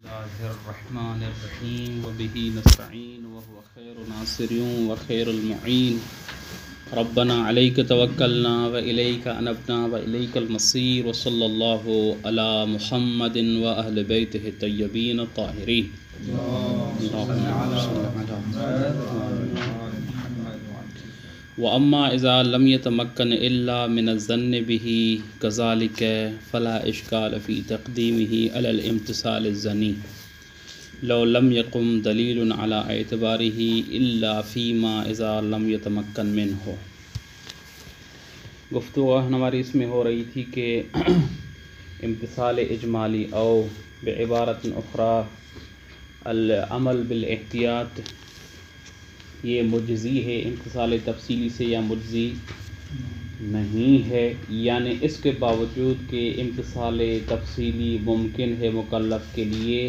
الله الرحمن الرحيم وبه نستعين وهو خير ناصر وخير المعين ربنا عليك توكلنا وإليك أنبنا وإليك المصير وصلى الله على محمد وأهل بيته الطيبين الطاهرين وأما إذا لم يتمكن إلا من الظن به كذلك فلا إشكال في تقديمه على الامتثال الظني لو لم يقم دليل على اعتباره إلا فيما إذا لم يتمكن منه۔ گفتگو ہماری اس میں ہو رہی تھی کہ امتثال اجمالی او بعبارت اخرى العمل بالاحتیاط یہ مجزی ہے امتثال تفصیلی سے یا مجزی نہیں ہے، یعنی اس کے باوجود کہ امتثال تفصیلی ممکن ہے مکلف کے لیے،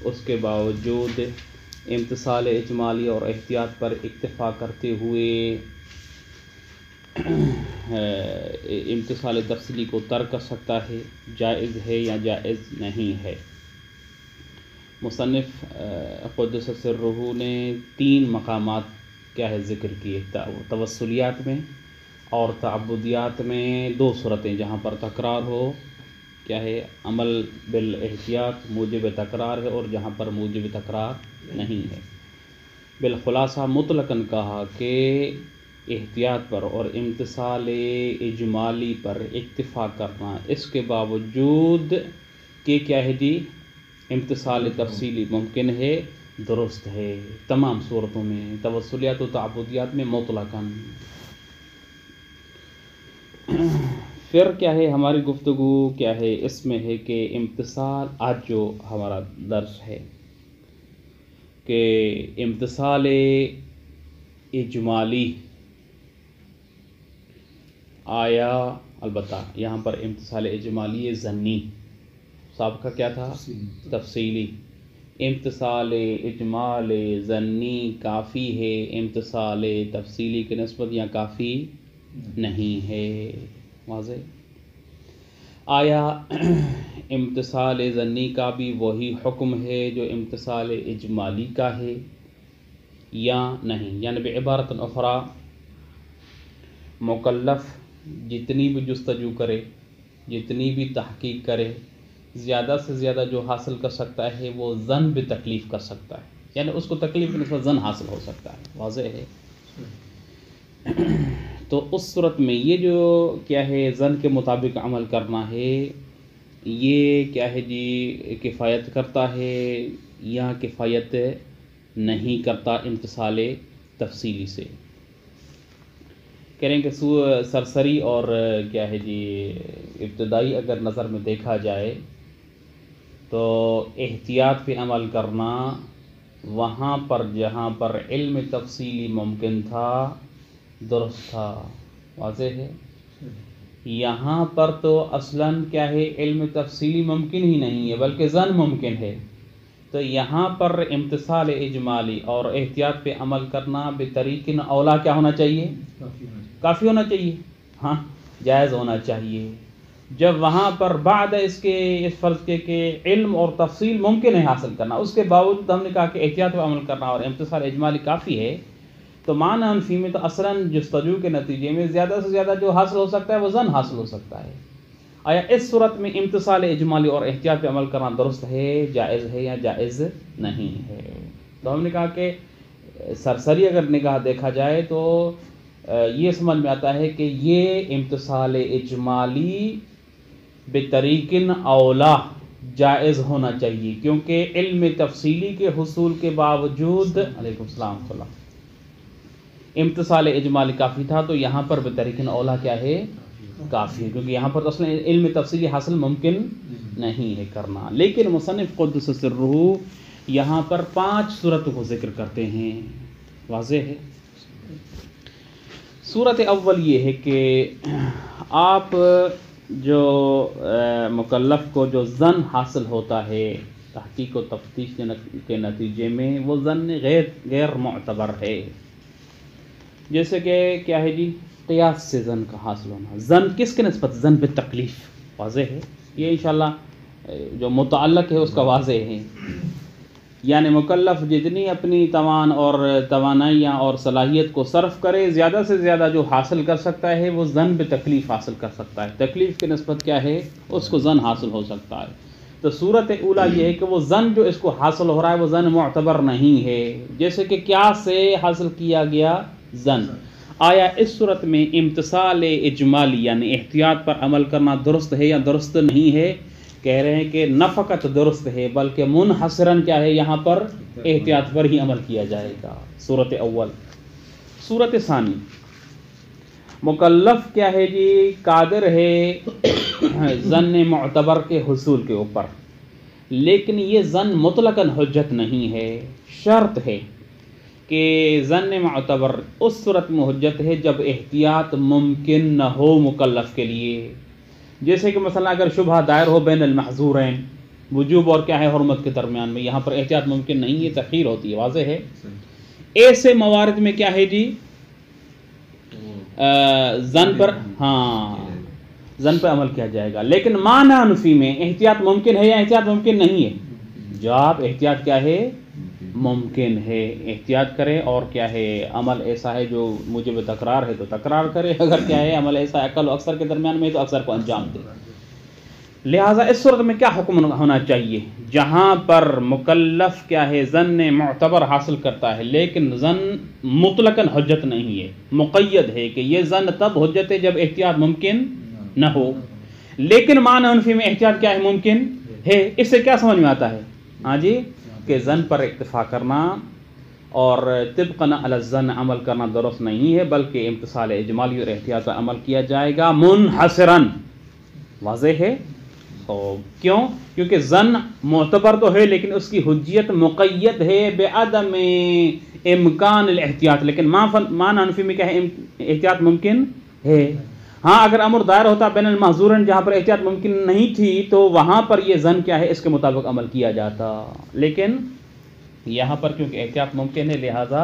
اس کے باوجود امتثال اجمالی اور احتیاط پر اکتفا کرتے ہوئے امتثال تفصیلی کو ترک کر سکتا ہے، جائز ہے یا جائز نہیں ہے۔ مصنف قدس سرہ نے 3 مقامات کیا ہے ذکر کیے، توسلیات میں اور تعبدیات میں 2 صورتیں جہاں پر تکرار ہو، کیا ہے عمل بالاحتیاط موجب تکرار ہے، اور جہاں پر موجب تکرار نہیں ہے۔ بالخلاصہ مطلقاً کہا کہ احتیاط پر اور امتثال اجمالی پر اکتفا کرنا اس کے باوجود کہ کیا ہے جی امتثال تفصیلی ممکن ہے، درست ہے تمام صورتوں میں، توسلیات و تعبدیات میں مطلقاً۔ پھر کیا ہے ہماری گفتگو کیا ہے اس میں ہے کہ امتثال، آج جو ہمارا درس ہے کہ امتثال اجمالی آیا، البتہ یہاں پر امتثال اجمالی ظنی، سابقہ کیا تھا تفصیلی، امتثال اجمال ظنی کافی ہے امتثال تفصیلی کی نسبت یا کافی نہیں ہے، واضح؟ آیا امتثال ظنی کا بھی وہی حکم ہے جو امتثال اجمالی کا ہے یا نہیں؟ یعنی بعبارت اخرى مکلف جتنی بھی جستجو کرے، جتنی بھی تحقیق کرے، زیادہ سے زیادہ جو حاصل کر سکتا ہے وہ ظن بتکلیف کر سکتا ہے، یعنی اس کو تکلیف کی نسبت ظن حاصل ہو سکتا ہے، واضح ہے؟ تو اس صورت میں یہ جو کیا ہے ظن کے مطابق عمل کرنا ہے، یہ کیا ہے جی کفایت کرتا ہے یا کفایت نہیں کرتا امتثال تفصیلی سے؟ کہہ رہے ہیں کہ سرسری اور کیا ہے جی ابتدائی اگر نظر میں دیکھا جائے تو احتیاط پہ عمل کرنا وہاں پر جہاں پر علم تفصیلی ممکن تھا درست تھا، واضح ہے؟ یہاں پر تو اصلاً کیا ہے علم تفصیلی ممکن ہی نہیں ہے بلکہ ظن ممکن ہے، تو یہاں پر امتثال اجمالی اور احتیاط پہ عمل کرنا بطریق اولا کیا ہونا چاہیے؟ کافی ہونا چاہیے، ہاں جائز ہونا چاہیے۔ جب وہاں پر بعد اس کے اس فرض کے کہ علم اور تفصیل ممکن ہے حاصل کرنا، اس کے باوجود ہم نے کہا کہ احتیاط پہ عمل کرنا اور امتثال اجمالی کافی ہے، تو معنی انفی میں تو اصلاً جستجو کے نتیجے میں زیادہ سے زیادہ جو حاصل ہو سکتا ہے وہ ظن حاصل ہو سکتا ہے۔ آیا اس صورت میں امتثال اجمالی اور احتیاط پہ عمل کرنا درست ہے، جائز ہے یا جائز نہیں ہے؟ تو ہم نے کہا کہ سرسری اگر نگاہ دیکھا جائے تو یہ سمجھ میں آتا ہے کہ یہ امتثال اجمالی بطریق اولا جائز ہونا چاہیے، کیونکہ علم تفصیلی کے حصول کے باوجود علیکم السلام ورحمۃ اللہ امتثال اجمالی کافی تھا، تو یہاں پر بطریق اولا کیا ہے؟ کافی ہے، کیونکہ یہاں پر اصلا علم تفصیلی حاصل ممکن نہیں ہے کرنا۔ لیکن مصنف قدس سرہ یہاں پر 5 صورتوں کو ذکر کرتے ہیں، واضح ہے؟ صورت اول یہ ہے کہ آپ جو مکلف کو جو ظن حاصل ہوتا ہے تحقیق و تفتیش کے نتیجے میں، وہ ظن غیر معتبر ہے، جیسے کہ کیا ہے جی قیاس سے ظن کا حاصل ہونا۔ ظن کس کے نسبت؟ ظن بتکلیف، واضح ہے؟ یہ انشاءاللہ جو متعلق ہے اس کا واضح ہے، یعنی مکلف جتنی اپنی توانائیاں اور صلاحیت کو صرف کرے، زیادہ سے زیادہ جو حاصل کر سکتا ہے وہ زن بتکلیف حاصل کر سکتا ہے، تکلیف کی نسبت کیا ہے اس کو زن حاصل ہو سکتا ہے۔ تو صورت اولا یہ ہے کہ وہ زن جو اس کو حاصل ہو رہا ہے وہ زن معتبر نہیں ہے، جیسے کہ کیا سے حاصل کیا گیا زن۔ آیا اس صورت میں امتثال اجمالی یعنی احتیاط پر عمل کرنا درست ہے یا درست نہیں ہے؟ کہہ رہے ہیں کہ نہ فقط درست ہے بلکہ منحصراً کیا ہے یہاں پر احتیاط پر ہی عمل کیا جائے گا، صورت اول۔ صورت ثانی، مکلف کیا ہے جی قادر ہے ظن معتبر کے حصول کے اوپر، لیکن یہ ظن مطلقاً حجت نہیں ہے، شرط ہے کہ ظن معتبر اس صورت میں حجت ہے جب احتیاط ممکن نہ ہو مکلف کے لیے، جیسے کہ مثلا اگر شبہ دائر ہو بین المحظورین وجوب اور کیا ہے حرمت کے درمیان میں، یہاں پر احتیاط ممکن نہیں ہے، تخیر ہوتی ہے، واضح ہے۔ ایسے موارد میں کیا ہے جی زن پر زن پر عمل کیا جائے گا، لیکن معنی انفی میں احتیاط ممکن ہے یا احتیاط ممکن نہیں ہے؟ جواب احتیاط کیا ہے ممکن ہے، احتیاط کرے، اور کیا ہے عمل ایسا ہے جو موجب تکرار ہے تو تکرار کرے، اگر کیا ہے عمل ایسا اقل و اکثر کے درمیان میں تو اکثر کو انجام دے۔ لہٰذا اس صورت میں کیا حکم ہونا چاہیے؟ جہاں پر مکلف کیا ہے ظن معتبر حاصل کرتا ہے لیکن ظن مطلقاً حجت نہیں ہے، مقید ہے کہ یہ ظن تب حجت ہے جب احتیاط ممکن نہ ہو، لیکن معنی انفی میں احتیاط کیا ہے ممکن ہے۔ اس سے کیا سمجھ میں آتا ہے؟ ہاں جی، کہ ظن پر اکتفا کرنا اور طبقاً علی الظن عمل کرنا درست نہیں ہے، بلکہ امتثال اجمالی اور احتیاط پر عمل کیا جائے گا منحصراً، واضح ہے۔ کیوں؟ کیونکہ ظن معتبر تو ہے لیکن اس کی حجیت مقید ہے بعدم امکان الاحتیاط، لیکن معنی انفی میں کیا ہے احتیاط ممکن ہے۔ ہاں اگر امر دائر ہوتا بین المحظورین جہاں پر احتیاط ممکن نہیں تھی تو وہاں پر یہ ظن کیا ہے اس کے مطابق عمل کیا جاتا، لیکن یہاں پر کیونکہ احتیاط ممکن ہے لہذا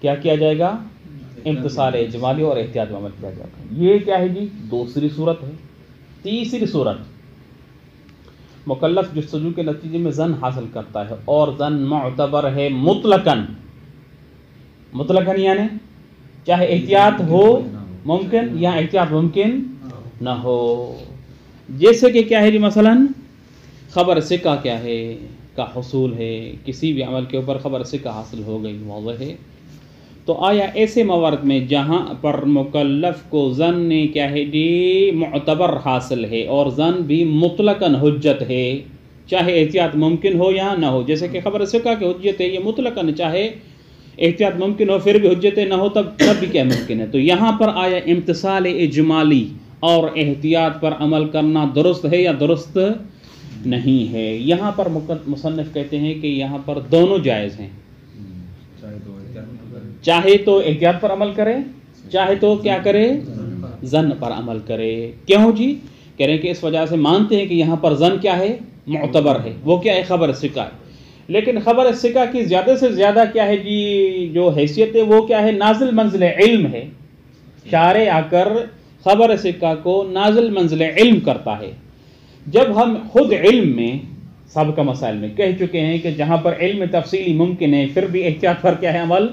کیا کیا جائے گا امتثال اجمالی اور احتیاط میں عمل کیا جائے گا۔ یہ کیا ہے جی دوسری صورت ہے۔ تیسری صورت، مکلف جستجو کے نتیجے میں ظن حاصل کرتا ہے اور ظن معتبر ہے مطلقاً یعنی چاہے احتیاط ہو ممکن یا احتیاط ممکن نہ ہو، جیسے کہ کیا ہے جی مثلا خبر ثقہ کیا ہے کا حصول ہے، کسی بھی عمل کے اوپر خبر ثقہ حاصل ہو گئی، واضح ہے۔ تو آیا ایسے موارد میں جہاں پر مکلف کو ظن کیا ہے جی معتبر حاصل ہے اور ظن بھی مطلقاً حجت ہے، چاہے احتیاط ممکن ہو یا نہ ہو، جیسے کہ خبر ثقہ کی حجت ہے یہ مطلقاً، چاہے احتیاط ممکن ہو پھر بھی حجت نہ ہو تب بھی کیا ممکن ہے، تو یہاں پر آیا امتثال اجمالی اور احتیاط پر عمل کرنا درست ہے یا درست نہیں ہے؟ یہاں پر مصنف کہتے ہیں کہ یہاں پر دونوں جائز ہیں، چاہے تو احتیاط پر عمل کرے چاہے تو کیا کرے ظن پر عمل کرے۔ کیوں جی؟ کہہ رہے ہیں کہ اس وجہ سے مانتے ہیں کہ یہاں پر ظن کیا ہے معتبر ہے، وہ کیا ہے خبر ثقہ ہے، لیکن خبر ثقہ کی زیادہ سے زیادہ کیا ہے جی جو حیثیت ہے وہ کیا ہے نازل منزل علم ہے، شارع آ کر خبر ثقہ کو نازل منزل علم کرتا ہے۔ جب ہم خود علم میں سابقہ مسائل میں کہہ چکے ہیں کہ جہاں پر علم تفصیلی ممکن ہے پھر بھی احتیاط پر کیا ہے عمل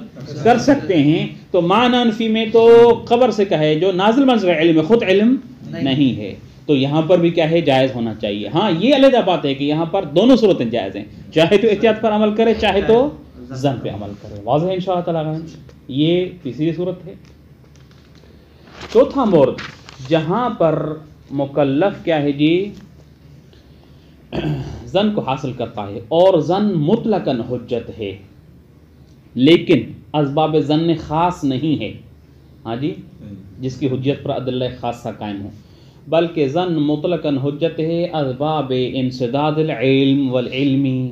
کر سکتے ہیں، تو معنی انفی میں تو خبر سے کہے جو نازل منزل علم ہے خود علم نہیں ہے، تو یہاں پر بھی کیا ہے جائز ہونا چاہیے۔ ہاں یہ علیحدہ بات ہے کہ یہاں پر دونوں صورتیں جائز ہیں، چاہے تو احتیاط پر عمل کرے چاہے تو ظن پہ عمل کرے، واضح ہے انشاءاللہ تعالیٰ۔ یہ تیسری صورت ہے۔ چوتھا مورد، جہاں پر مکلف کیا ہے جی ظن کو حاصل کرتا ہے اور ظن مطلقاً حجت ہے لیکن اسباب ظن خاص نہیں ہے، ہاں جی جس کی حجت پر ادلہ خاصہ قائم ہو، بلکہ ظن مطلقاً حجت ہے اسباب انسداد العلم والعلمی۔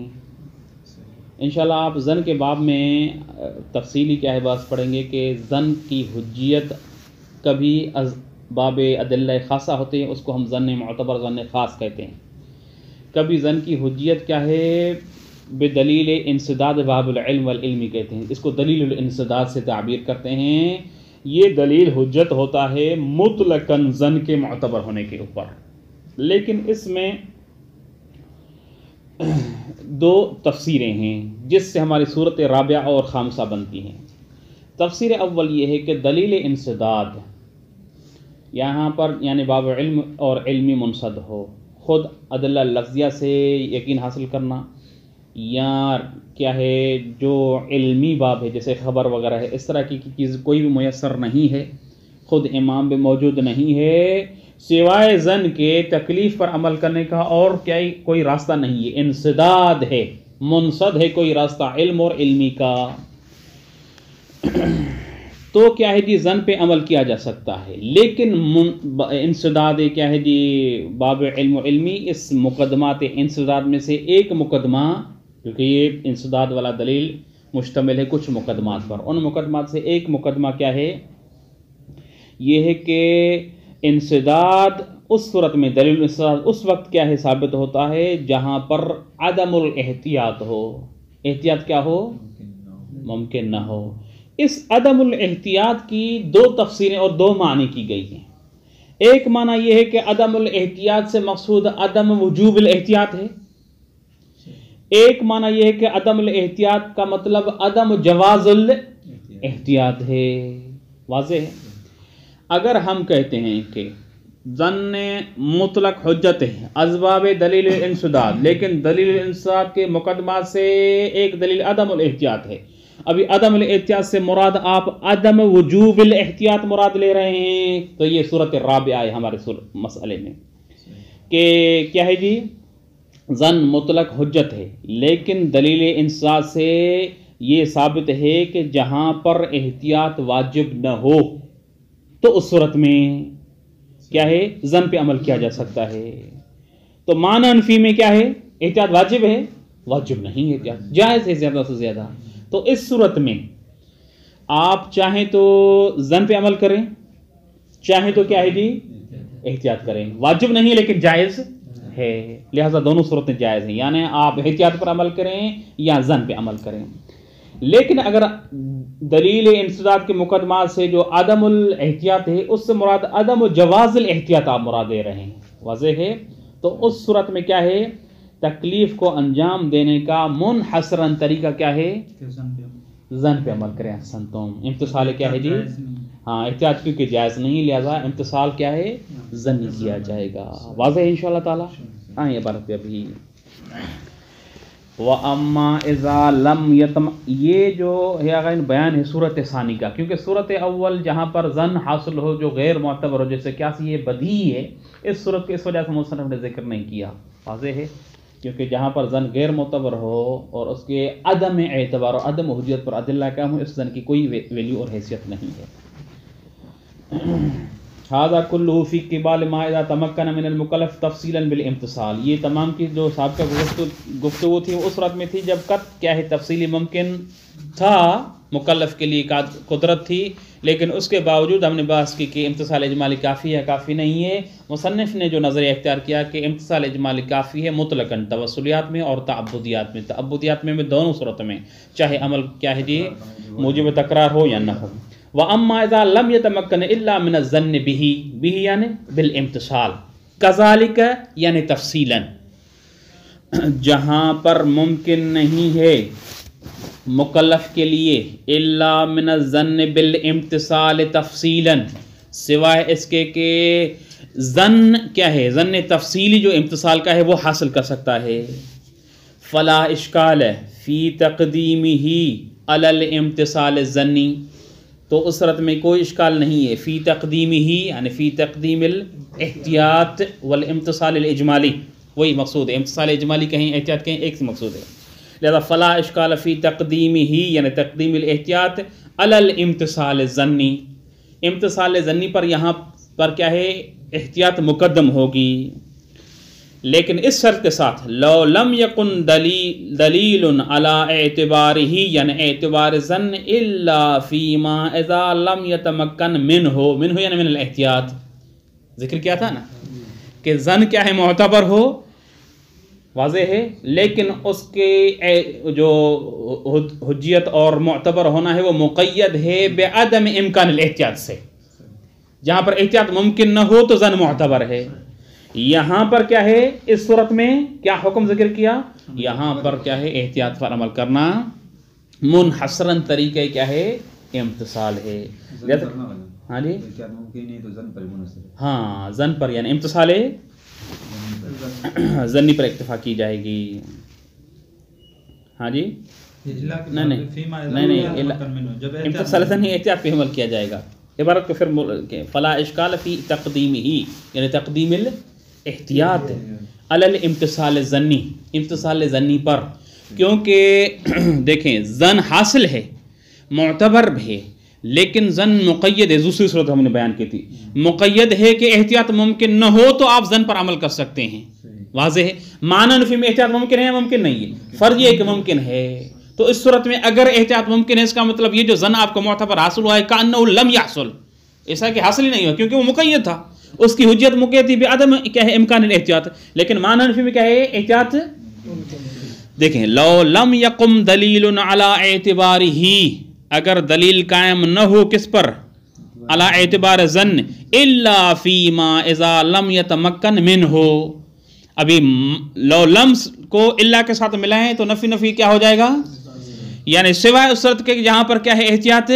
انشاءاللہ آپ ظن کے باب میں تفصیلی کیا ہے بات پڑھیں گے کہ ظن کی حجیت کبھی اسباب ادلہ خاصہ ہوتے ہیں، اس کو ہم ظن معتبر ظن خاص کہتے ہیں، کبھی ظن کی حجیت کیا ہے بدلیل انسداد باب العلم والعلمی کہتے ہیں، اس کو دلیل الانسداد سے تعبیر کرتے ہیں۔ یہ دلیل حجت ہوتا ہے مطلقاً ظن کے معتبر ہونے کے اوپر، لیکن اس میں دو تفسیریں ہیں جس سے ہماری صورت رابعہ اور خامسہ بنتی ہیں۔ تفسیر اول یہ ہے کہ دلیل انسداد یہاں پر یعنی باب علم اور علمی منصد ہو، خود ادلہ لفظیہ سے یقین حاصل کرنا، یا کیا ہے جو علمی باب ہے جیسے خبر وغیرہ ہے، اس طرح کی چیز کوئی بھی میسر نہیں ہے، خود امام بھی موجود نہیں ہے، سوائے ظن کے تکلیف پر عمل کرنے کا اور کیا کوئی راستہ نہیں ہے، انسداد ہے، منصد ہے کوئی راستہ علم اور علمی کا، تو کیا ہے جی ظن پہ عمل کیا جا سکتا ہے، لیکن انسداد کیا ہے جی باب علم و علمی اس مقدمات انسداد میں سے ایک مقدمہ، کیونکہ یہ انسداد والا دلیل مشتمل ہے کچھ مقدمات پر، ان مقدمات سے ایک مقدمہ کیا ہے یہ ہے کہ انسداد اس صورت میں دلیل انسداد اس وقت کیا ہے ثابت ہوتا ہے جہاں پر عدم الاحتیاط ہو، احتیاط کیا ہو ممکن نہ ہو۔ اس عدم الاحتیاط کی دو تفسیریں اور دو معنی کی گئی ہیں۔ ایک معنی یہ ہے کہ عدم الاحتیاط سے مقصود عدم وجوب الاحتیاط ہے، ایک معنی یہ ہے کہ عدم الاحتیاط کا مطلب عدم جواز الاحتیاط ہے۔ واضح ہے؟ اگر ہم کہتے ہیں کہ ظن مطلق حجت ہے اسباب دلیل انسداد، لیکن دلیل انسداد کے مقدمات سے ایک دلیل عدم الاحتیاط ہے، ابھی عدم الاحتیاط سے مراد آپ عدم وجوب الاحتیاط مراد لے رہے ہیں، تو یہ صورت رابعہ ہے ہمارے مسئلے میں کہ کیا ہے جی ظن مطلق حجت ہے، لیکن دلیل انسداد سے یہ ثابت ہے کہ جہاں پر احتیاط واجب نہ ہو تو اس صورت میں کیا ہے ظن پہ عمل کیا جا سکتا ہے۔ تو معنی انفی میں کیا ہے احتیاط واجب ہے، واجب نہیں ہے، احتیاط جائز ہے زیادہ سے زیادہ۔ تو اس صورت میں آپ چاہیں تو ظن پہ عمل کریں، چاہیں تو کیا ہے جی احتیاط کریں، واجب نہیں لیکن جائز ہے، لہذا دونوں صورتیں جائز ہیں، یعنی آپ احتیاط پر عمل کریں یا ظن پہ عمل کریں۔ لیکن اگر دلیل انسداد کے مقدمات سے جو عدم الاحتیاط ہے اس سے مراد عدم جواز الاحتیاط آپ مراد دے رہے ہیں، واضح ہے، تو اس صورت میں کیا ہے تکلیف کو انجام دینے کا منحصراً طریقہ کیا ہے ظن پہ عمل کریں۔ احسن تم، امتثال کیا ہے جی ہاں احتیاط کیونکہ جائز نہیں، لہذا امتثال کیا ہے ظنی کیا جائے گا۔ واضح ہے انشاءاللہ تعالیٰ؟ آئیں عبارت پہ ابھی وَأَمَّا إِذَا لَمْ يَتَمَ، یہ جو ہے اگر بیان ہے صورت ثانی کا، کیونکہ صورت اول جہاں پر ظن حاصل ہو جو غیر معتبر ہو، جیسے کیا یہ بدیہی ہے، اس صورت کی اس وجہ سے مصنف نے ذکر نہیں کیا، واضح ہے، کیونکہ جہاں پر ظن غیر معتبر ہو اور اس کے عدم اعتبار اور عدم حجیت پر ادلہ کام ہو، اس ظن کی کوئی ویلیو اور حیثیت نہیں ہے۔ هذا كله في قبال ما اذا تمكن من المكلف تفصيلا بالامتثال، یہ تمام کی جو سابقہ گفتگو تھی اس صورت میں تھی جب کیا ہے تفصیلی ممکن تھا، مکلف کے لیے قدرت تھی، لیکن اس کے باوجود ہم نے بحث کی کہ امتثال اجمالی کافی ہے کافی نہیں ہے۔ مصنف نے جو نظریہ اختیار کیا کہ امتثال اجمالی کافی ہے مطلقاً توسلیات میں اور تعبدیات میں، تعبدیات میں دونوں صورت میں، چاہے عمل کیا ہے جی موجب تکرار ہو یا نہ ہو۔ وَأَمَّا إِذَا لَمْ يَتَمَكَّنْ إِلَّا مِنَ الظَّنِّ بِهِ یعنی بالامتثال، كَذَلِكَ یعنی تفصیلاً، جہاں پر ممکن نہیں ہے مکلف کے لیے الا من الظن بالامتثال تفصیلاً، سوائے اس کے کہ ظن کیا ہے ظن تفصیلی جو امتثال کا ہے وہ حاصل کر سکتا ہے، فلا اشکال فی تقدیمہ علی الامتثال الظنی، تو اس صورت میں کوئی اشکال نہیں ہے فی تقدیمہ یعنی فی تقدیم الاحتیاط والامتثال الاجمالی، وہی مقصود ہے، امتثال اجمالی کہیں احتیاط کہیں ایک سے مقصود ہے، لہذا فلا اشکال فی تقدیمہ یعنی تقدیم الاحتیاط علی الامتثال الظنی، امتثال ظنی پر یہاں پر کیا ہے احتیاط مقدم ہوگی، لیکن اس شرط کے ساتھ لو لم یکن دلیل علی اعتبارہ یعنی اعتبار ظن الا فیما اذا لم یتمکن منہ یعنی من الاحتیاط، ذکر کیا تھا نا کہ ظن کیا ہے معتبر ہو، واضح ہے، لیکن اس کے جو حجیت اور معتبر ہونا ہے وہ مقید ہے بعدم امکان الاحتیاط سے، جہاں پر احتیاط ممکن نہ ہو تو ظن معتبر ہے، یہاں پر کیا ہے اس صورت میں کیا حکم ذکر کیا؟ یہاں پر کیا ہے احتیاط پر عمل کرنا منحصراً طریقہ کیا ہے امتثال ہے. ہاں جی ہاں زن پر یعنی امتثال زنی پر اکتفا کی جائے گی. ہاں جی نہیں امتثال زنی احتیاط پہ عمل کیا جائے گا. عبارت کو پھر فلا اشکال فی تقدیمہ یعنی تقدیم الاحتیاط علی الامتثال الظنی امتثال ظنی پر، کیونکہ دیکھیں زن حاصل ہے معتبر ہے لیکن زن مقید ہے. دوسری صورت ہم نے بیان کی تھی مقید ہے کہ احتیاط ممکن نہ ہو تو آپ زن پر عمل کر سکتے ہیں. واضح ہے. معنی نفی میں احتیاط ممکن ہے ممکن نہیں ہے، فرض یہ کہ ممکن ہے. تو اس صورت میں اگر احتیاط ممکن ہے اس کا مطلب یہ جو زن آپ کو معتبر حاصل ہوا ہے کأنہ لم یحصل، ایسا کہ حاصل ہی نہیں ہوا کیونکہ وہ مقید تھا، اس کی حجت مقید تھی بعدم کیا ہے امکان الاحتیاط. لیکن معنی نفی میں کیا ہے احتیاط. دیکھیں لو لم یقم دلیل علی اعتبارہ، اگر دلیل قائم نہ ہو کس پر؟ علی اعتبار ظن الا فیما اذا لم یتمکن منہ. ابھی لو لمس کو الا کے ساتھ ملائیں تو نفی نفی کیا ہو جائے گا؟ یعنی سوائے اس صورت کے جہاں پر کیا ہے احتیاط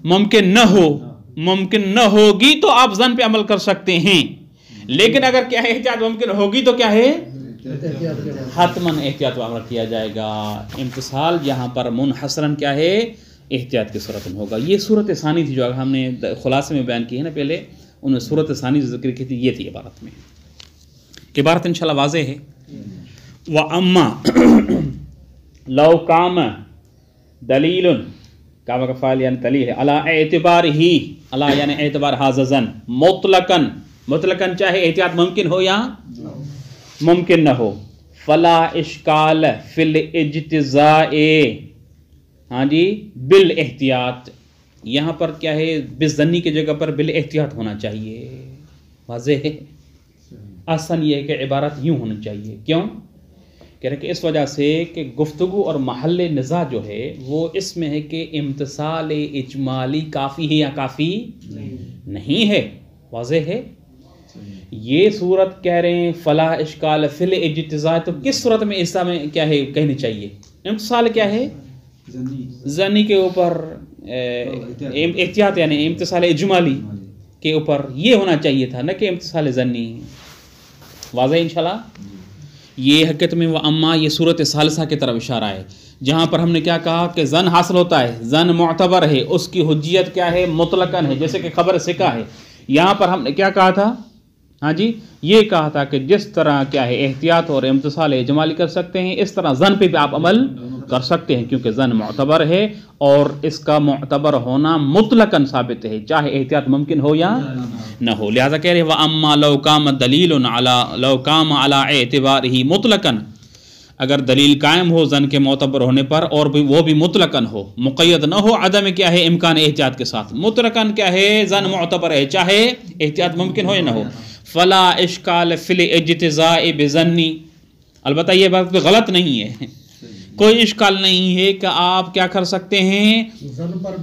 ممکن نہ ہو، ممکن نہ ہوگی تو آپ ظن پہ عمل کر سکتے ہیں. لیکن اگر کیا ہے احتیاط ممکن ہوگی تو کیا ہے حتماً احتیاط پہ عمل کیا جائے گا. امتثال یہاں پر منحصراً کیا ہے احتیاط کی صورت میں ہوگا. یہ صورت ثانی تھی جو ہم نے خلاصے میں بیان کی ہے نا پہلے، انہوں نے صورت ثانی جو ذکر کی تھی یہ تھی عبارت میں. عبارت انشاءاللہ واضح ہے. وَأَمَّا لَوْ قَامَ دَلِيلٌ کعبہ کا فعل یعنی دلیل ہے علی اعتبارہ، علی یعنی اعتبار ھذا ظن مطلقاً، مطلقاً چاہے احتیاط ممکن ہو یا ممکن نہ ہو. فلا اشکال فی الاجتزاء، ہاں جی بالاحتیاط، یہاں پر کیا ہے بالظنی کی جگہ پر بالاحتیاط ہونا چاہیے. واضح ہے. آسان یہ ہے کہ عبارت یوں ہونی چاہیے. کیوں؟ کہہ رہے کہ اس وجہ سے کہ گفتگو اور محل نزاع جو ہے وہ اس میں ہے کہ امتثال اجمالی کافی ہے یا کافی نہیں ہے. واضح ہے. یہ صورت کہہ رہے ہیں فلا اشکال فی الاجتزاء، تو کس صورت میں اس میں کیا ہے کہنی چاہیے؟ امتثال کیا ہے ظنی کے اوپر، احتیاط یعنی امتثال اجمالی کے اوپر یہ ہونا چاہیے تھا، نہ کہ امتثال ظنی. واضح انشاءاللہ. یہ حقیقت میں وَأَمَّا یہ صورت ثالثہ کی طرف اشارہ ہے جہاں پر ہم نے کیا کہا کہ زن حاصل ہوتا ہے، زن معتبر ہے، اس کی حجیت کیا ہے مطلقاً ہے، جیسے کہ خبر ثقہ ہے. یہاں پر ہم نے کیا کہا تھا؟ ہاں جی یہ کہا تھا کہ جس طرح کیا ہے احتیاط اور امتثال اجمالی کر سکتے ہیں اس طرح زن پہ بھی آپ عمل کر سکتے ہیں کیونکہ زن معتبر ہے اور اس کا معتبر ہونا مطلقاً ثابت ہے چاہے احتیاط ممکن ہو یا نہ ہو. لہذا کہہ رہے وَأَمَّا لَوْ قَامَ دَلِيلٌ عَلَى لَوْ قَامَ عَلَى اعتبارہ مطلقاً، اگر دلیل قائم ہو زن کے معتبر ہونے پر اور بھی وہ بھی مطلقاً ہو، مقید نہ ہو عدم کیا ہے امکان احتیاط کے ساتھ، مطلقاً کیا ہے زن معتبر ہے چاہے احتیاط ممکن ہو یا نہ ہو. فلا اشکال فی الاجتزاء بظنی، البتہ یہ بات غلط نہیں ہے، کوئی اشکال نہیں ہے کہ آپ کیا کر سکتے ہیں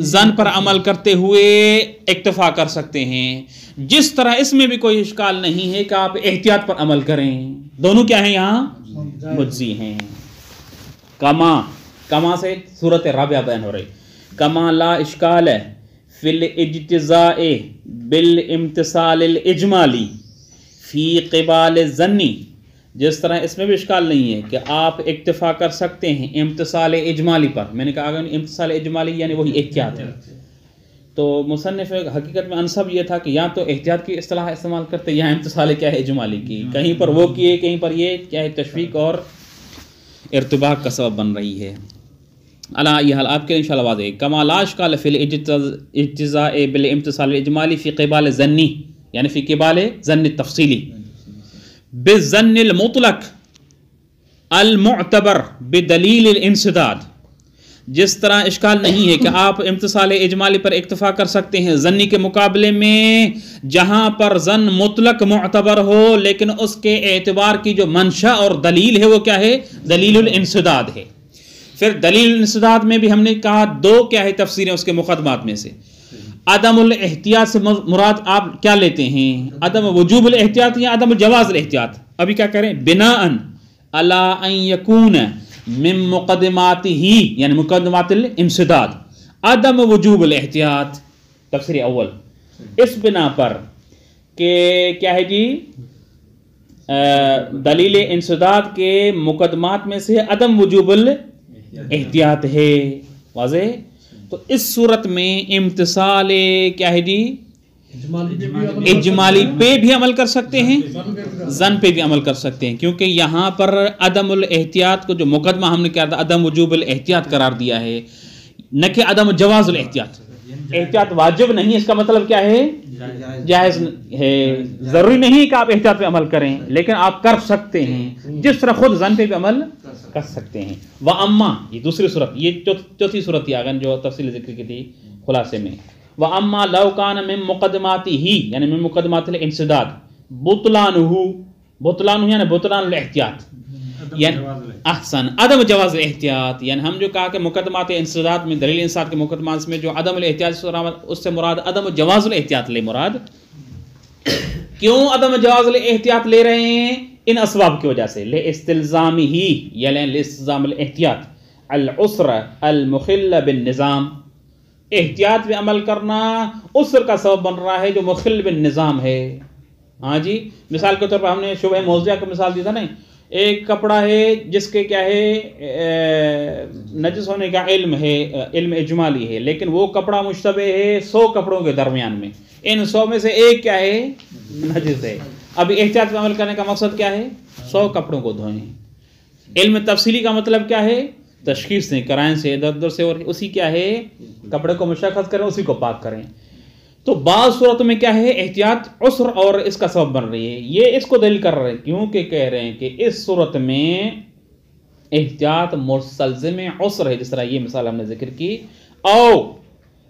زن پر عمل کرتے ہوئے اکتفا کر سکتے ہیں، جس طرح اس میں بھی کوئی اشکال نہیں ہے کہ آپ احتیاط پر عمل کریں. دونوں کیا ہیں یہاں مجزی ہیں. کما سے صورت رابعہ بیان ہو رہی. کما لا اشکال فی الاجتزاء بالامتثال الاجمالی فی قبال الظنی، جس طرح اس میں بھی اشکال نہیں ہے کہ آپ اکتفا کر سکتے ہیں امتثال اجمالی پر. میں نے کہا امتثال اجمالی یعنی وہی احتیاط ہے. تو مصنف حقیقت میں انسب یہ تھا کہ یا تو احتیاط کی اصطلاح استعمال کرتے یا امتثال کیا ہے اجمالی کی، کہیں پر وہ کیے کہیں پر یہ کیا ہے تشویق اور ارتباک کا سبب بن رہی ہے. اللہ یہ حال آپ کے انشاءاللہ واضح ہے. کما لا اشکال فی الاجتزاء بالامتثال الاجمالی فی قبال الظنی یعنی فی قبال ظن التفصیلی بالظن المطلق المعتبر بدلیل الانسداد، جس طرح اشکال نہیں ہے کہ آپ امتثال اجمالی پر اکتفا کر سکتے ہیں ظنی کے مقابلے میں جہاں پر ظن مطلق معتبر ہو لیکن اس کے اعتبار کی جو منشا اور دلیل ہے وہ کیا ہے دلیل الانسداد ہے. پھر دلیل الانسداد میں بھی ہم نے کہا دو کیا ہے تفسیریں اس کے مقدمات میں سے. عدم الاحتیاط سے مراد آپ کیا لیتے ہیں؟ عدم وجوب الاحتیاط یا عدم جواز الاحتیاط؟ ابھی کیا کریں؟ بناء علی ان یکون من مقدمات ہی یعنی مقدمات الانسداد عدم وجوب الاحتیاط، تفسیر اول، اس بنا پر کہ کیا ہے جی دلیل انسداد کے مقدمات میں سے عدم وجوب الاحتیاط ہے، واضح؟ تو اس صورت میں امتثال کیا ہے جی اجمالی پہ بھی عمل کر سکتے ہیں، ظن پہ بھی عمل کر سکتے ہیں، کیونکہ یہاں پر عدم الاحتیاط کو جو مقدمہ ہم نے کیا تھا عدم وجوب الاحتیاط قرار دیا ہے، نہ کہ عدم جواز الاحتیاط۔ احتیاط واجب نہیں، اس کا مطلب کیا ہے؟ جائز ہے، ضروری نہیں کہ آپ احتیاط پہ عمل کریں، لیکن آپ کر سکتے ہیں، جس طرح خود ظن پہ بھی عمل کر سکتے ہیں۔ وَأَمَّا، یہ دوسری صورت، یہ چوتھی صورت تھی آگن جو تفصیل ذکر کی تھی خلاصے میں۔ وَأَمَّا لَوْ كَانَ مِن مُقَدِّمَاتِهِ یعنی من مقدمات الانسداد بطلانہ یعنی بطلان الاحتیاط، یعنی احسن عدم جواز الاحتیاط، یعنی ہم جو کہا کہ مقدمات انسداد میں دلیل انسداد کے مقدمات میں جو عدم الاحتیاط اس سے مراد عدم جواز الاحتیاط لے مراد۔ کیوں عدم جواز الاحتیاط لے رہے ہیں؟ ان اسباب کی وجہ سے، لاستلزامہ یعنی لاستلزام الاحتیاط العسر المخل بالنظام، احتیاط پہ عمل کرنا عسر کا سبب بن رہا ہے جو مخل بالنظام ہے۔ ہاں جی، مثال کے طور پر ہم نے شبہ موضوعہ کا مثال دی تھا نا، ایک کپڑا ہے جس کے کیا ہے نجس ہونے کا علم ہے، علم اجمالی ہے، لیکن وہ کپڑا مشتبہ ہے 100 کپڑوں کے درمیان میں، ان 100 میں سے ایک کیا ہے؟ نجس ہے۔ اب احتیاط پہ عمل کرنے کا مقصد کیا ہے؟ 100 کپڑوں کو دھوئیں۔ علم تفصیلی کا مطلب کیا ہے؟ تشخیص دیں قرائن سے ادھر ادھر سے، اور اسی کیا ہے کپڑے کو مشخص کریں، اسی کو پاک کریں۔ تو بعض صورتوں میں کیا ہے احتیاط عسر اور اس کا سبب بن رہی ہے، یہ اس کو دلیل کر رہے ہیں کیونکہ کہہ رہے ہیں کہ اس صورت میں احتیاط مستلزم عسر ہے، جس طرح یہ مثال ہم نے ذکر کی، او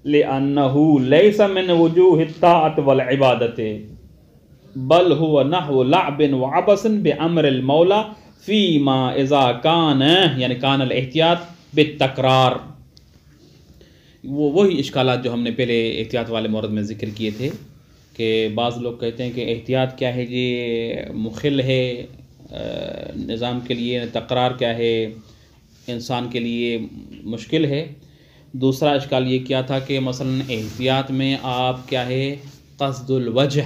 لأنه ليس من وجوه الطاعة والعبادة بل هو نحو لعب وعبث بأمر المولى فيما اذا كان یعنی كان الاحتیاط بالتکرار۔ وہی اشکالات جو ہم نے پہلے احتیاط والے مورد میں ذکر کیے تھے کہ بعض لوگ کہتے ہیں کہ احتیاط کیا ہے جی مخل ہے نظام کے لیے، تکرار کیا ہے انسان کے لیے مشکل ہے۔ دوسرا اشکال یہ کیا تھا کہ مثلا احتیاط میں آپ کیا ہے قصد الوجہ،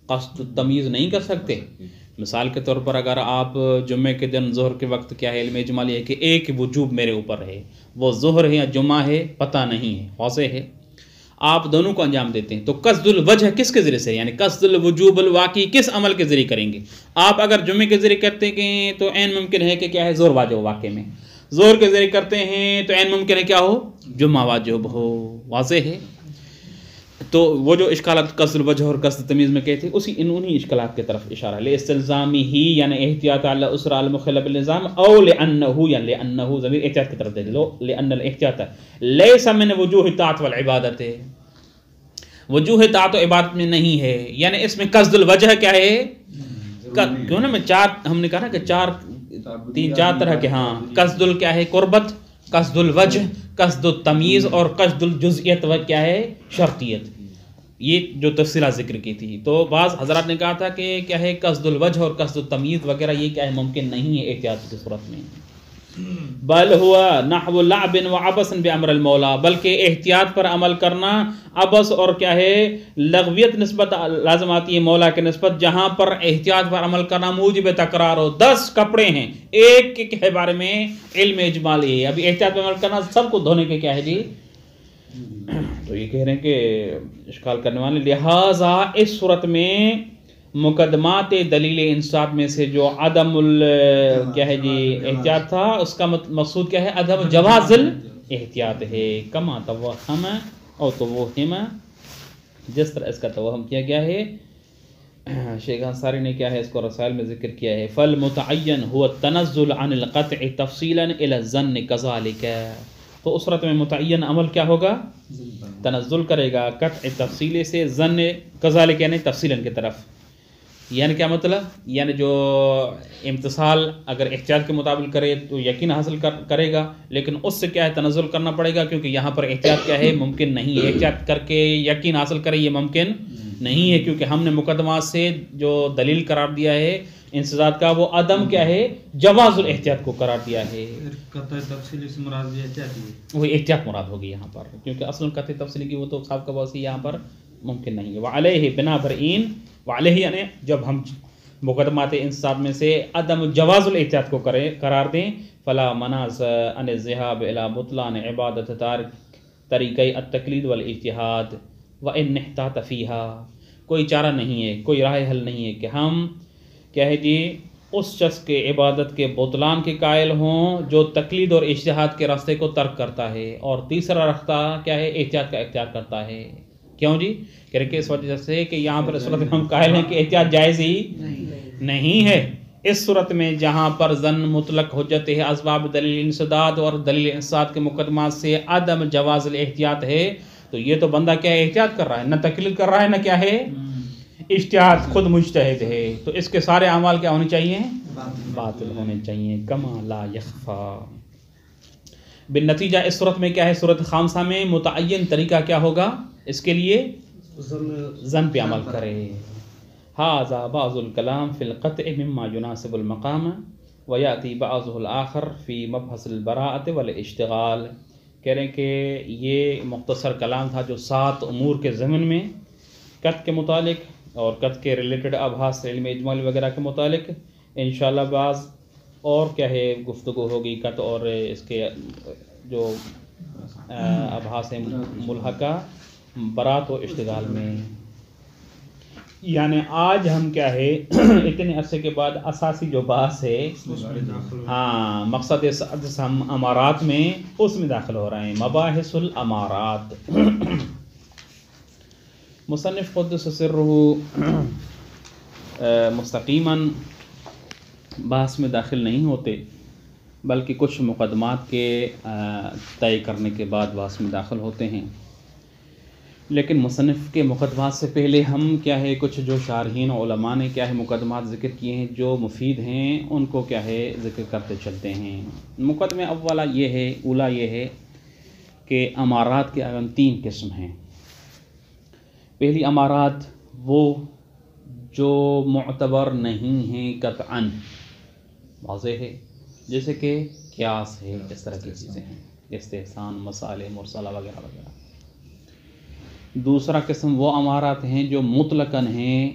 قصد التمیز نہیں کر سکتے۔ مثال کے طور پر اگر آپ جمعے کے دن ظہر کے وقت کیا ہے علم اجمالی ہے کہ ایک وجوب میرے اوپر ہے، وہ ظہر ہے یا جمعہ ہے پتہ نہیں ہے، واضح ہے، آپ دونوں کو انجام دیتے ہیں، تو قصد الوجہ کس کے ذریعے سے یعنی قصد الوجوب الواقعی کس عمل کے ذریعے کریں گے؟ آپ اگر جمعے کے ذریعے کرتے ہیں تو عین ممکن ہے کہ کیا ہے ظہر واجب واقع میں، ظہر کے ذریعے کرتے ہیں تو عین ممکن ہے کیا ہو جمعہ واجب ہو، واضح ہے۔ تو وہ جو اشکالات قصد الوجہ اور قصد تمیز میں کہتے ہیں اسی انہی اشکالات کی طرف اشارہ ہے، لاستلزامی ہی یعنی احتیاط علی اسر المخل بالنظام، او لانه یعنی لانه ضمیر احتیاط کی طرف دے لو، لان الاحتیاط لیس من وجوہ الطاعت والعبادت، وجوہ طاعت و عبادت میں نہیں ہے، یعنی اس میں قصد الوجہ کیا ہے؟ کیوں نا میں ہم نے کہا نا کہ چار طرح کے، ہاں قصد کیا ہے قربت، قصد الوجہ، قصد التمیز اور قصد الجزئیت و کیا ہے شرطیت، یہ جو تفصیلات ذکر کی تھی۔ تو بعض حضرات نے کہا تھا کہ کیا ہے قصد الوجہ اور قصد التمیز وغیرہ یہ کیا ہے ممکن نہیں ہے احتیاط کی صورت میں، بل ہوا نحو لعب وعبث بامر المولا، بلکہ احتیاط پر عمل کرنا عبث اور کیا ہے لغویت نسبت لازم آتی ہے مولا کے نسبت، جہاں پر احتیاط پر عمل کرنا موجب تکرار ہو۔ 10 کپڑے ہیں، ایک کے بارے میں علم اجمالی ہے، ابھی احتیاط پر عمل کرنا سب کو دھونے کے کیا ہے جی، تو یہ کہہ رہے ہیں کہ اشکال کرنے والے لہٰذا اس صورت میں مقدمات دلیل انسداد میں سے جو عدم کیا ہے جی احتیاط تھا اس کا مقصود کیا ہے عدم جواز الاحتیاط ہے، کما توہم اور توہم جس طرح اس کا توہم کیا گیا ہے۔ شیخ انصاری نے کیا ہے اس کو رسائل میں ذکر کیا ہے، فالمتعین هو التنزل عن القطع تفصیلا الى الظن كذلك، تو اس صورت میں متعین عمل کیا ہوگا؟ تنزل کرے گا قطع تفصیلی سے ظن کذالک یعنی تفصیلا کی طرف۔ یعنی کیا مطلب؟ یعنی جو امتثال اگر احتیاط کے مطابق کرے تو یقین حاصل کرے گا، لیکن اس سے کیا ہے تنزل کرنا پڑے گا، کیونکہ یہاں پر احتیاط کیا ہے ممکن نہیں ہے، احتیاط کر کے یقین حاصل کرے یہ ممکن نہیں ہے، کیونکہ ہم نے مقدمات سے جو دلیل قرار دیا ہے انسداد کا وہ عدم کیا ہے جواز الاحتیاط کو قرار دیا ہے۔ قطع تفصیلی سے مراد بھی احتیاط ہے، وہ احتیاط مراد ہوگی یہاں پر، کیونکہ اصل قطع تفصیلی کی وہ تو صاحب کا باسی یہاں پر ممکن نہیں ہے۔ وعلیہ بنا برئین، وعلیہ یعنی جب ہم مقدمات انسداد میں سے عدم جواز الاحتیاط کو قرار دیں، فلا مناز ان الذهاب الى بطلان عبادت طریقۂ التقلید والاجتہاد وان احتاط فیها، کوئی چارہ نہیں ہے، کوئی راہ حل نہیں ہے کہ ہم کیا ہے جی اس شخص کے عبادت کے بطلان کے قائل ہوں جو تقلید اور اجتہاد کے راستے کو ترک کرتا ہے، اور تیسرا راستہ کیا ہے احتیاط کا اختیار کرتا ہے۔ کیوں جی؟ کہ اس وجہ سے کہ یہاں پر اس صورت میں ہم قائل ہیں کہ احتیاط جائز ہی نہیں ہے۔ اس صورت میں جہاں پر ظن مطلق حجت ہے، اسباب دلیل انسداد اور دلیل انسداد کے مقدمات سے عدم جواز الاحتیاط ہے، تو یہ تو بندہ کیا ہے احتیاط کر رہا ہے، نہ تقلید کر رہا ہے نہ کیا ہے اجتہاد، خود مجتہد ہے، تو اس کے سارے اعمال کیا ہونے چاہیے؟ باطل ہونے چاہیے، کما لا یخفا۔ بالنتیجہ اس صورت میں کیا ہے، صورت خامسہ میں متعین طریقہ کیا ہوگا اس کے لیے؟ ظن پہ عمل کرے۔ ھذا بعض الکلام فی القطع مما یناسب المقام ویأتی بعضہ الآخر فی مبحث البراءۃ والاشتغال۔ کہہ رہے ہیں کہ یہ مختصر کلام تھا جو 7 امور کے ضمن میں قط کے متعلق اور قط کے ریلیٹڈ ابحاث علم اجمالی وغیرہ کے متعلق، انشاءاللہ بعض اور کیا ہے گفتگو ہوگی قط اور اس کے جو ابحاث ملحقہ برات و اشتغال میں۔ یعنی آج ہم کیا ہے اتنے عرصے کے بعد اساسی جو بحث ہے ہاں مقصد سادس ہم امارات میں اس میں داخل ہو رہے ہیں، مباحث الامارات۔ مصنف قدس سرہ مستقیماً بحث میں داخل نہیں ہوتے، بلکہ کچھ مقدمات کے طے کرنے کے بعد بحث میں داخل ہوتے ہیں، لیکن مصنف کے مقدمات سے پہلے ہم کیا ہے کچھ جو شارحین علماء نے کیا ہے مقدمات ذکر کیے ہیں جو مفید ہیں ان کو کیا ہے ذکر کرتے چلتے ہیں۔ مقدمہ اولا یہ ہے کہ امارات کے اگر 3 قسم ہیں۔ پہلی امارات وہ جو معتبر نہیں ہیں قطعاً، واضح ہے، جیسے کہ قیاس ہے، اس طرح کی چیزیں ہیں، استحسان، مسائل مرسلہ وغیرہ وغیرہ۔ دوسرا قسم وہ امارات ہیں جو مطلقاً ہیں،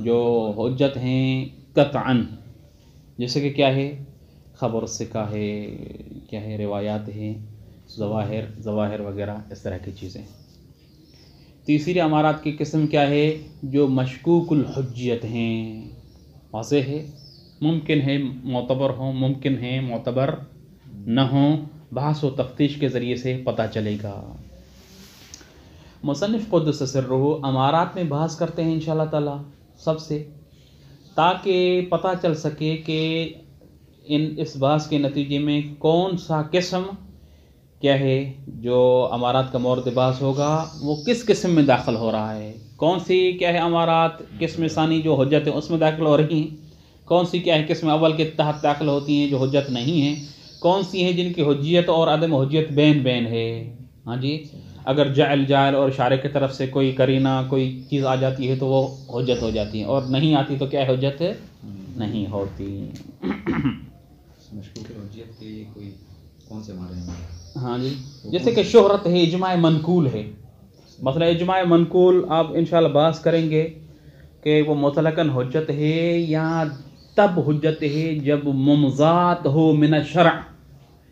جو حجت ہیں قطعاً، جیسے کہ کیا ہے خبر ثقہ ہے، کیا ہے روایات ہیں، ظواہر وغیرہ اس طرح کی چیزیں۔ تیسری امارات کی قسم کیا ہے جو مشکوک الحجیت ہیں، واضح ہے، ممکن ہے معتبر ہوں، ممکن ہے معتبر نہ ہوں، بحث و تفتیش کے ذریعے سے پتہ چلے گا۔ مصنف قدس سرہ امارات میں بحث کرتے ہیں انشاءاللہ تعالی سب سے، تاکہ پتہ چل سکے کہ اس بحث کے نتیجے میں کون سا قسم کیا ہے جو امارات کا مورد بحث ہوگا وہ کس قسم میں داخل ہو رہا ہے، کون سی کیا ہے امارات قسم ثانی جو حجت ہے اس میں داخل ہو رہی ہیں، کون سی کیا ہے قسم اول کے تحت داخل ہوتی ہیں جو حجت نہیں ہیں، کون سی ہیں جن کی حجیت اور عدم حجیت بین ہے۔ ہاں جی، اگر جائل اور اشارے کی طرف سے کوئی قرینہ کوئی چیز آ جاتی ہے تو وہ حجت ہو جاتی ہے، اور نہیں آتی تو کیا حجت نہیں ہوتی۔ مشکوک حجیت کے کوئی کون سے معنی ہیں؟ ہاں جی، جیسے کہ شہرت ہے، اجماع منقول ہے، مثلا اجماع منقول آپ انشاءاللہ بحث کریں گے کہ وہ مطلقاً حجت ہے یا تب حجت ہے جب ممزات ہو من الشرع،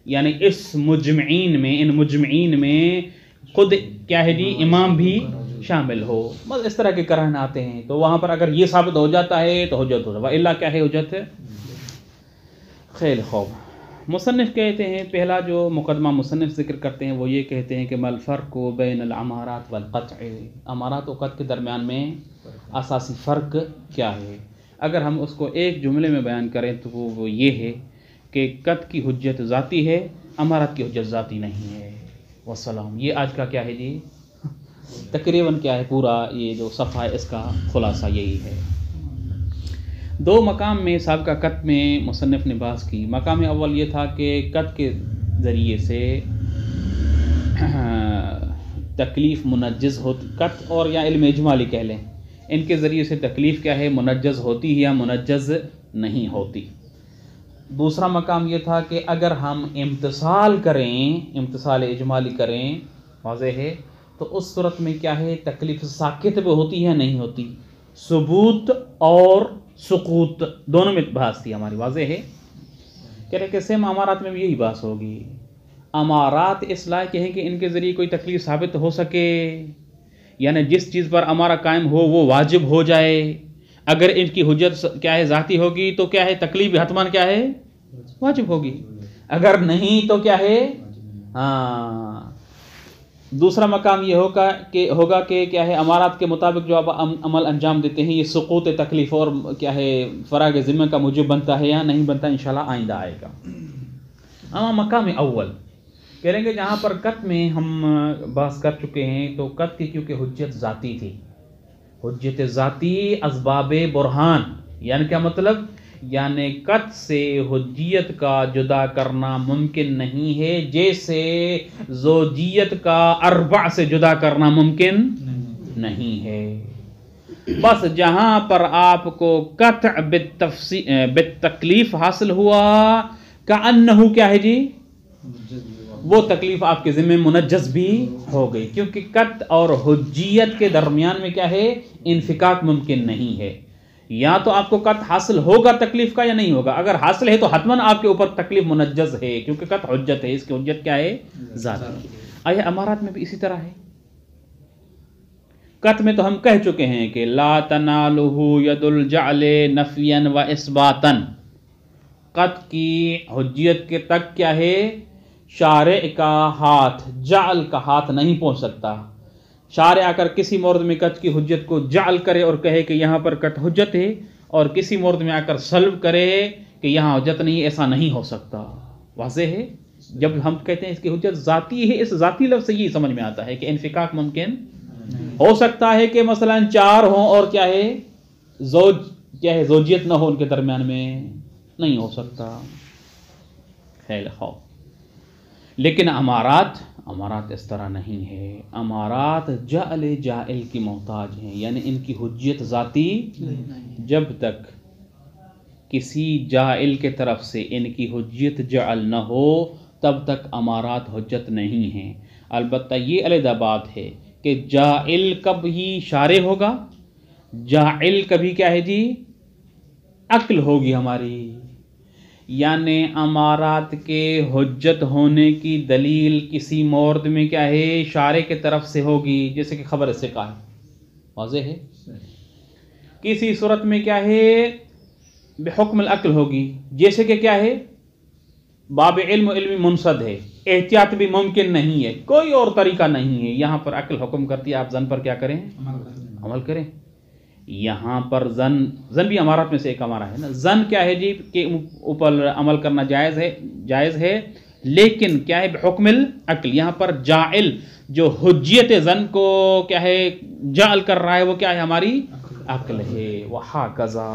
یعنی اس ان مجمعین میں خود کیا ہے جی امام بھی شامل ہو، بس اس طرح کے قرائن آتے ہیں، تو وہاں پر اگر یہ ثابت ہو جاتا ہے تو حجت ہو جاتا ہے، الا کیا ہے حجت خیل خوب۔ مصنف کہتے ہیں پہلا جو مقدمہ مصنف ذکر کرتے ہیں وہ یہ کہتے ہیں کہ ما الفرق بین الامارات والقطع، امارات و قطع کے درمیان میں اساسی فرق کیا ہے۔ اگر ہم اس کو ایک جملے میں بیان کریں تو وہ یہ ہے کہ قطع کی حجت ذاتی ہے، امارات کی حجت ذاتی نہیں ہے۔ والسلام، یہ آج کا کیا ہے جی تقریباً کیا ہے پورا یہ جو صفحہ ہے اس کا خلاصہ یہی ہے۔ دو مقام میں سابقہ قط میں مصنف نے بحث کی. مقام اول یہ تھا کہ قط کے ذریعے سے تکلیف منجز ہوتی، قط اور یا علم اجمالی کہہ لیں، ان کے ذریعے سے تکلیف کیا ہے منجز ہوتی ہے یا منجز نہیں ہوتی. دوسرا مقام یہ تھا کہ اگر ہم امتثال کریں، امتثال اجمالی کریں، واضح ہے، تو اس صورت میں کیا ہے تکلیف ساقط بھی ہوتی ہے نہیں ہوتی. ثبوت اور سقوط دونوں میں بحث تھی ہماری، واضح ہے. کہہ رہے کہ سیم امارات میں بھی یہی بحث ہوگی. امارات اس لائق ہیں کہ ان کے ذریعے کوئی تکلیف ثابت ہو سکے، یعنی جس چیز پر امارہ قائم ہو وہ واجب ہو جائے. اگر ان کی حجت کیا ہے ذاتی ہوگی تو کیا ہے تکلیف حتماً کیا ہے واجب ہوگی، اگر نہیں تو کیا ہے ہاں. دوسرا مقام یہ ہوگا کہ کیا ہے امارات کے مطابق جو آپ عمل انجام دیتے ہیں یہ سقوط تکلیف اور کیا ہے فراغ ذمہ کا موجب بنتا ہے یا نہیں بنتا، انشاءاللہ آئندہ آئے گا. اما مقام اول کہہ رہیں گے جہاں پر قط میں ہم بحث کر چکے ہیں، تو قط کی کیونکہ حجت ذاتی تھی، حجت ذاتی اسباب برہان، یعنی کیا مطلب، یعنی قط سے حجیت کا جدا کرنا ممکن نہیں ہے جیسے زوجیت کا اربع سے جدا کرنا ممکن نہیں ہے. بس جہاں پر آپ کو قطع بالتکلیف حاصل ہوا کأنہ کیا ہے جی وہ تکلیف آپ کے ذمہ منجز بھی ہو گئی، کیونکہ قط اور حجیت کے درمیان میں کیا ہے انفکاک ممکن نہیں ہے. یا تو آپ کو قط حاصل ہوگا تکلیف کا یا نہیں ہوگا، اگر حاصل ہے تو حتماً آپ کے اوپر تکلیف منجز ہے، کیونکہ قط حجت ہے، اس کی حجت کیا ہے ذاتی. آیا امارات میں بھی اسی طرح ہے. قط میں تو ہم کہہ چکے ہیں کہ لا تنالہ ید الجعل نفیا و اثباتا، قط کی حجیت کے تک کیا ہے شارع کا ہاتھ، جعل کا ہاتھ نہیں پہنچ سکتا. شارع آ کر کسی مورد میں قط کی حجت کو جعل کرے اور کہے کہ یہاں پر قط حجت ہے، اور کسی مورد میں آ کر سلب کرے کہ یہاں حجت نہیں، ایسا نہیں ہو سکتا. واضح ہے. جب ہم کہتے ہیں اس کی حجت ذاتی ہے، اس ذاتی لفظ سے یہ سمجھ میں آتا ہے کہ انفکاک ممکن ہو سکتا ہے کہ مثلا چار ہوں اور کیا ہے زوجیت نہ ہو ان کے درمیان میں، نہیں ہو سکتا. خیر خواہ. لیکن امارات اس طرح نہیں ہے. امارات جعل جائل کی محتاج ہیں، یعنی ان کی حجیت ذاتی جب تک کسی جائل کے طرف سے ان کی حجیت جعل نہ ہو تب تک امارات حجت نہیں ہیں. البتہ یہ علیحدہ بات ہے کہ جائل کب ہی شارع ہوگا، جائل کبھی کیا ہے جی عقل ہوگی ہماری. یعنی امارات کے حجت ہونے کی دلیل کسی مورد میں کیا ہے شارع کے طرف سے ہوگی، جیسے کہ خبر سے کہا ہے، واضح ہے. کسی صورت میں کیا ہے بحکم العقل ہوگی، جیسے کہ کیا ہے باب علم منصد ہے، احتیاط بھی ممکن نہیں ہے، کوئی اور طریقہ نہیں ہے، یہاں پر عقل حکم کرتی ہے آپ زن پر کیا کریں عمل کریں. یہاں پر زن بھی امارات میں سے ایک امارہ ہے نا. زن کیا ہے جی کہ اوپر عمل کرنا جائز ہے لیکن کیا ہے بحکم العقل. یہاں پر جائل جو حجیت زن کو کیا ہے جعل کر رہا ہے وہ کیا ہے ہماری عقل ہے. وہکذا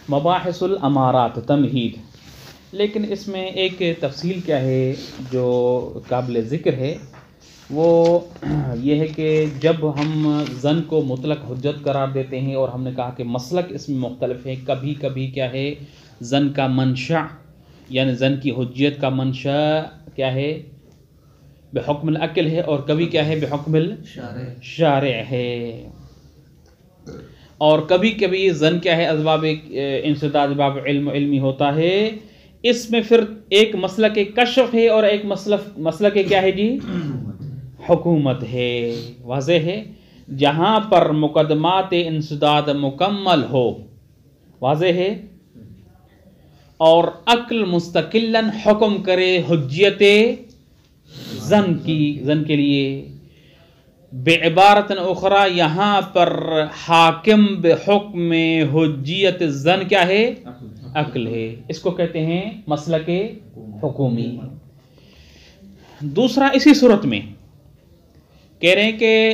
مباحث الامارات تمہید. لیکن اس میں ایک تفصیل کیا ہے جو قابل ذکر ہے، وہ یہ ہے کہ جب ہم زن کو مطلق حجت قرار دیتے ہیں، اور ہم نے کہا کہ مسلک اس میں مختلف ہے، کبھی کبھی کیا ہے زن کا منشأ یعنی زن کی حجیت کا منشأ کیا ہے بحکم العقل ہے، اور کبھی کیا ہے بحکم الشارع ہے، اور کبھی کبھی زن کیا ہے اسباب انسداد باب علمی ہوتا ہے. اس میں پھر ایک مسلک کشف ہے اور ایک مسلک کیا ہے جی حکومت ہے. واضح ہے. جہاں پر مقدمات انسداد مکمل ہو، واضح ہے، اور عقل مستقلاً حکم کرے حجیت زن کے لیے. بعبارت اخرى یہاں پر حاکم بحکم حجیت زن کیا ہے عقل ہے. اس کو کہتے ہیں مسلک حکومی. دوسرا اسی صورت میں کہہ رہے ہیں کہ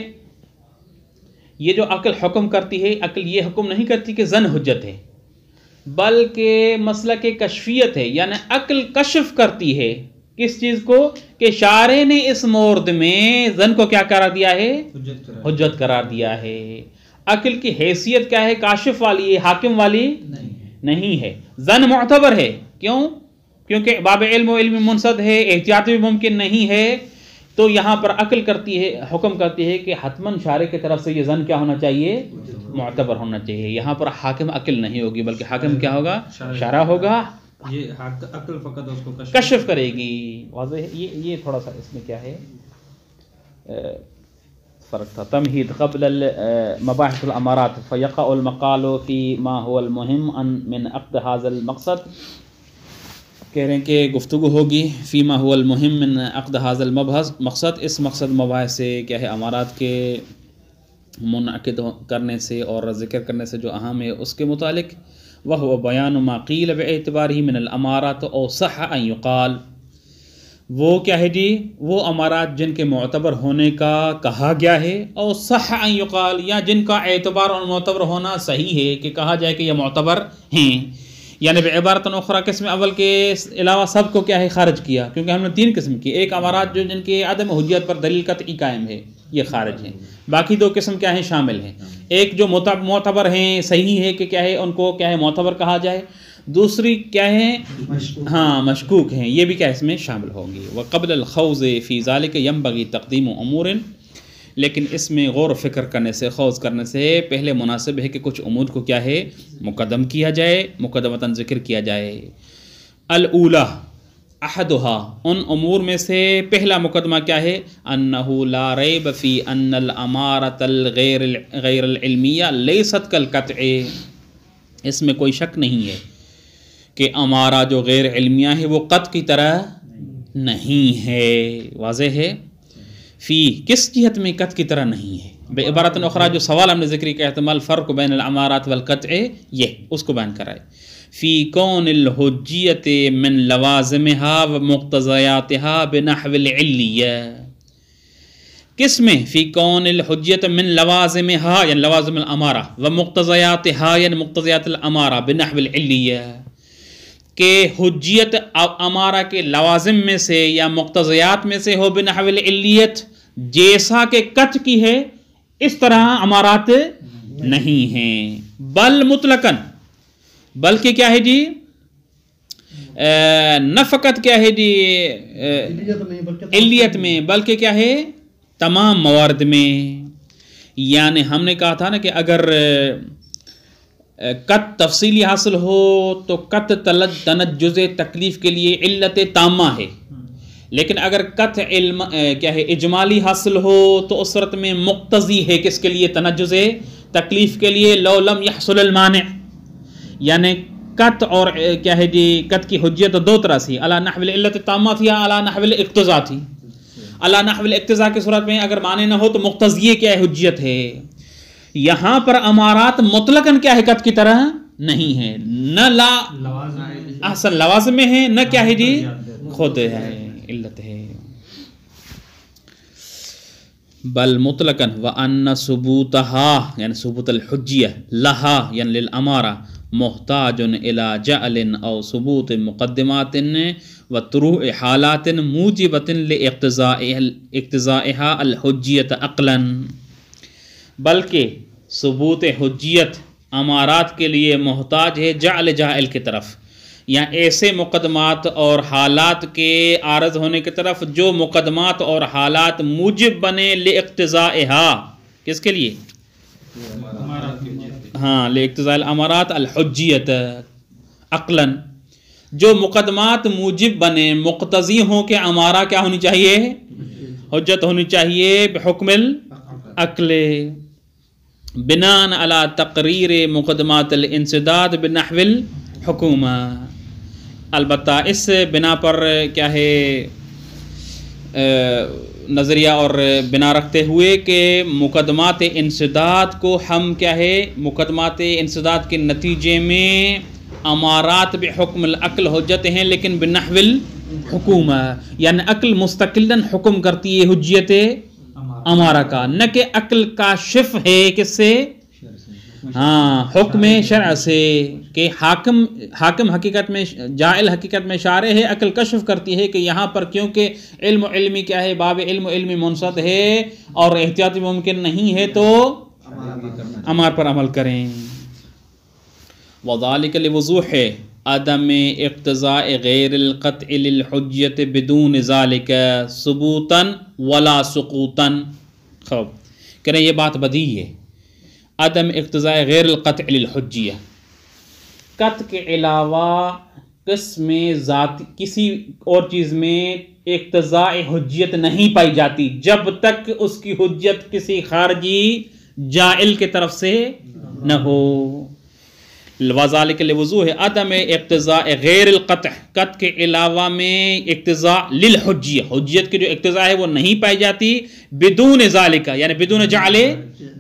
یہ جو عقل حکم کرتی ہے، عقل یہ حکم نہیں کرتی کہ زن حجت ہے، بلکہ مسلک کشفیت ہے، یعنی عقل کشف کرتی ہے کس چیز کو؟ کہ شارع نے اس مورد میں زن کو کیا قرار دیا ہے؟ حجت قرار دیا ہے۔ عقل کی حیثیت کیا ہے؟ کاشف والی ہے، حاکم والی نہیں ہے۔ زن معتبر ہے، کیوں؟ کیونکہ باب علم و علم منصد ہے، احتیاط بھی ممکن نہیں ہے، تو یہاں پر عقل کرتی ہے، حکم کرتی ہے کہ حتماً شارع کی طرف سے یہ زن کیا ہونا چاہیے؟ معتبر ہونا چاہیے۔ یہاں پر حاکم عقل نہیں ہوگی، بلکہ حاکم کیا ہوگا؟ شارع ہوگا، یہ عقل فقط اس کو کشف کرے گی۔ واضح ہے؟ یہ تھوڑا سا اس میں کیا ہے فرق تھا۔ تمہید قبل مباحث الامارات فیقع المقال فی ما هو المهم من عقد هذا المقصد، کہہ رہے ہیں کہ گفتگو ہوگی فی ما هو المهم من عقد هذا المقصد، اس مقصد مباحث سے کیا ہے امارات کے منعقد کرنے سے اور ذکر کرنے سے جو اہم ہے اس کے متعلق، وهو بیان ما قیل باعتباره من الامارات او صح ان يقال، وہ کیا ہے جی؟ وہ امارات جن کے معتبر ہونے کا کہا گیا ہے، اور صح ان یقال، یا جن کا اعتبار اور معتبر ہونا صحیح ہے کہ کہا جائے کہ یہ معتبر ہیں، یعنی بعبارت اخرى قسم اول کے علاوہ سب کو کیا ہے خارج کیا، کیونکہ ہم نے 3 قسم کی، ایک امارات جو جن کے عدم حجیت پر دلیل قطعی قائم ہے یہ خارج ہیں، باقی 2 قسم کیا ہیں شامل ہیں، ایک جو معتبر ہیں صحیح ہے کہ کیا ہے ان کو کیا ہے معتبر کہا جائے، دوسری کیا ہے ہاں مشکوک ہیں، یہ بھی کیا اس میں شامل ہوں گی۔ وقبل الخوض فی ذلک ينبغي تقدیم امور، لیکن اس میں غور و فکر کرنے سے، خوض کرنے سے پہلے مناسب ہے کہ کچھ امور کو کیا ہے مقدم کیا جائے، مقدمتاً ذکر کیا جائے۔ الاولی احدها، ان امور میں سے پہلا مقدمہ کیا ہے؟ انہ لا ریب فی ان الامارۃ الغیر العلمیہ لیست کالقطع، اس میں کوئی شک نہیں ہے کہ امارہ جو غیر علمیہ ہے وہ قطع کی طرح نہیں ہے۔ واضح ہے؟ فی کس جہت میں قطع کی طرح نہیں ہے؟ بعبارت اخرى جو سوال ہم نے ذکری کا احتمال فرق بین الامارات والقطع، یہ اس کو بیان کرائے۔ فی کون الحجیت من لوازمها ومقتضیاتها بنحو العلیہ، کس میں؟ فی کون الحجیت من لوازمها یعنی لوازم الامارہ، ومقتضیاتها یعنی مقتضیات الامارہ بنحو العلیہ، کہ حجیت امارہ کے لوازم میں سے یا مقتضیات میں سے ہو بنحو العلیت، جیسا کہ قطع کی ہے اس طرح امارات نہیں ہیں، بل مطلقاً، بلکہ کیا ہے جی نہ فقط کیا ہے جی علیت میں، بلکہ کیا ہے تمام موارد میں۔ یعنی ہم نے کہا تھا نا کہ اگر قط تفصیلی حاصل ہو تو قط تنجز تکلیف کے لیے علت تامہ ہے، لیکن اگر قط علم کیا ہے اجمالی حاصل ہو تو اس صورت میں مقتضی ہے کس کے لیے؟ تنجز تکلیف کے لیے، لو لم يحصل المانع، یعنی قط اور کیا ہے جی قط کی حجیت 2 طرح سے، علی نحو العلت التامہ تھی یا علی نحو الاقتضاء تھی۔ علی نحو الاقتضاء کی صورت میں اگر معنی نہ ہو تو مقتضی کیا ہے حجیت ہے۔ یہاں پر امارات مطلقاً کیا ہے قط کی طرح نہیں ہے، نہ احسن لوازم میں ہے، نہ کیا ہے جی خود ہے علت ہے، بل مطلقاً وَأَنَّ ثُبُوتَهَا یعنی ثبوت الحجیہ لها یعنی للامارہ محتاج الى جعل او ثبوت مقدمات وطروع حالات موجبۃ لاقتضائها الحجیت عقلا، بلکہ ثبوت حجیت امارات کے لیے محتاج ہے جعل جائل کی طرف، یا ایسے مقدمات اور حالات کے عارض ہونے کی طرف جو مقدمات اور حالات موجب بنے لاقتضائها، کس کے لیے؟ ہاں لاقتضاء الامارات الحجیت عقلا، جو مقدمات موجب بنے مقتضی ہوں کہ امارہ کیا ہونی چاہیے؟ حجت ہونی چاہیے بحکم العقل، بناء علی تقریر مقدمات الانسداد بنحو الحکومہ، البتہ اس بنا پر کیا ہے نظریہ اور بنا رکھتے ہوئے کہ مقدمات انسداد کو ہم کیا ہے مقدمات انسداد کے نتیجے میں امارات بحکم العقل حجت ہیں، لیکن بنحو الحکومہ، یعنی عقل مستقلاً حکم کرتی ہے حجیت امارہ کا، نہ کہ عقل کاشف ہے کس سے؟ ہاں حکم شرع سے، کہ حاکم حقیقت میں، جاعل حقیقت میں شارع ہے، عقل کشف کرتی ہے کہ یہاں پر کیونکہ علم علمی کیا ہے، باب علم علمی منصت ہے اور احتیاطی ممکن نہیں ہے تو امار پر عمل کریں۔ وذالک لوضوح عدم اقتضاء غیر القطع للحجت بدون ذالک ثبوتا ولا سقوطا۔ خوب کہہ رہے یہ بات بدیہی ہے، عدم اقتضاء غیر القطع للحجیہ، قطع کے علاوہ کسی اور چیز میں اقتضاء حجیت نہیں پائی جاتی جب تک اس کی حجت کسی خارجی جائل کے طرف سے نہ ہو۔ وذالک لوضوح عدم اقتضاء غیر القطع، قطع کے علاوہ میں اقتضاء للحجیہ، حجیت کی جو اقتضاء ہے وہ نہیں پائی جاتی بدون ذالک یعنی بدون جعل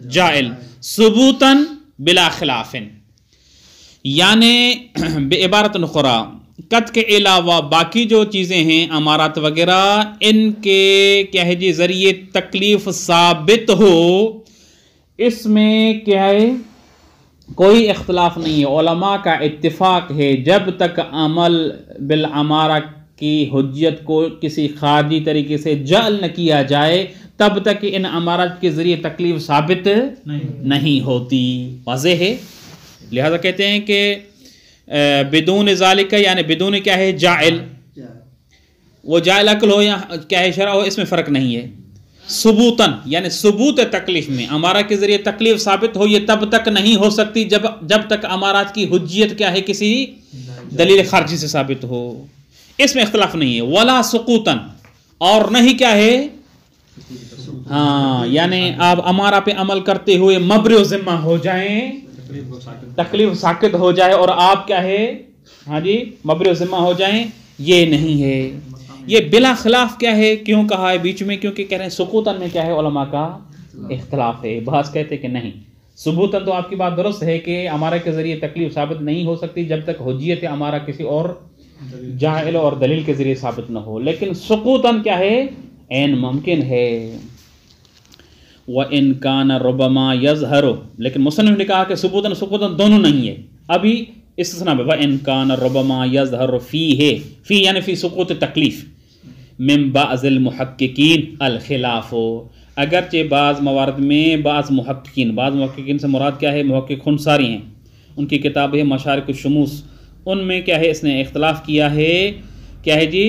جائل، ثبوتاً بلا خلاف، یعنی بعبارت اخری قطع کے علاوہ باقی جو چیزیں ہیں امارات وغیرہ، ان کے کیا ہے جی ذریعے تکلیف ثابت ہو، اس میں کیا ہے کوئی اختلاف نہیں ہے، علماء کا اتفاق ہے جب تک عمل بالامارہ کی حجیت کو کسی خارجی طریقے سے جعل نہ کیا جائے تب تک ان امارات کے ذریعے تکلیف ثابت نہیں ہوتی۔ واضح ہے، لہذا کہتے ہیں کہ بدون ذالک یعنی بدون کیا ہے جائل، وہ جائل عقل ہو یا کیا ہے شرع ہو، اس میں فرق نہیں ہے۔ ثبوتاً یعنی ثبوت تکلیف میں امارہ کے ذریعے تکلیف ثابت ہو، یہ تب تک نہیں ہو سکتی جب تک امارات کی حجیت کیا ہے کسی دلیل خارجی سے ثابت ہو، اس میں اختلاف نہیں ہے۔ ولا سقوطاً اور نہیں کیا ہے ہاں یعنی آپ امارہ پہ عمل کرتے ہوئے مبرئ ذمہ ہو جائیں، تکلیف ساکت ہو جائے اور آپ کیا ہے ہاں جی مبرئ ذمہ ہو جائیں، یہ نہیں ہے۔ یہ بلا خلاف کیا ہے کیوں کہا ہے بیچ میں؟ کیونکہ کہہ رہے ہیں سقوطاً میں کیا ہے علماء کا اختلاف ہے، بعض کہتے ہیں کہ نہیں، ثبوتاً تو آپ کی بات درست ہے کہ امارہ کے ذریعے تکلیف ثابت نہیں ہو سکتی جب تک حجیت امارہ کسی اور جاہل اور دلیل کے ذریعے ثابت نہ ہو، لیکن سقوطاً کیا ہے عین ممکن ہے۔ وَإِن كَانَ رُبَمَا يَظْهَرُ، لیکن مصنف نے کہا کہ سقوطاً دونوں نہیں ہے، ابھی استثناء میں وَإِن كَانَ رُبَمَا يَظْهَرُ فِيهِ یعنی فی سقوط تکلیف من بعض المحققین الخلاف، اگرچہ بعض موارد میں بعض محققین سے مراد کیا ہے محقق خنساری ہیں، ان کی کتاب ہے مشارق الشموس، ان میں کیا ہے اس نے اختلاف کیا ہے کیا ہے جی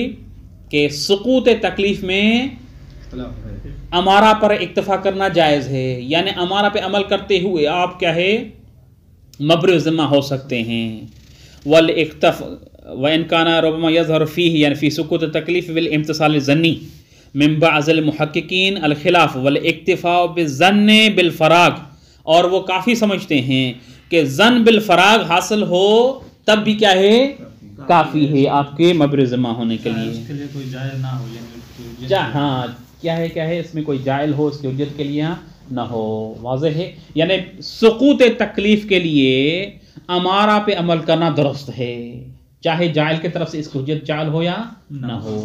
کہ سقوط تکلیف میں امارہ پر اکتفا کرنا جائز ہے، یعنی امارہ پہ عمل کرتے ہوئے آپ کیا ہے مبرئ ذمہ ہو سکتے ہیں۔ وَإِن كَانَ رُبَمَا يَظْهَرُ فِيهِ یعنی فی سقوط التکلیف بالامتصال الظنی من بعض المحققین الخلاف والاکتفاء بالظن بالفراغ، اور وہ کافی سمجھتے ہیں کہ ظن بالفراغ حاصل ہو تب بھی کیا ہے کافی ہے آپ کے مبرئ ذمہ ہونے کے لیے، اس کے لیے کوئی جائل نہ ہو یعنی ہاں کیا ہے اس میں کوئی جائل ہو اس کی حجت کے لیے نہ ہو۔ واضح ہے، یعنی سقوط تکلیف کے لیے امارہ پہ عمل کرنا درست ہے، چاہے جائل کی طرف سے اس کی حجت جائل ہو یا نہ ہو۔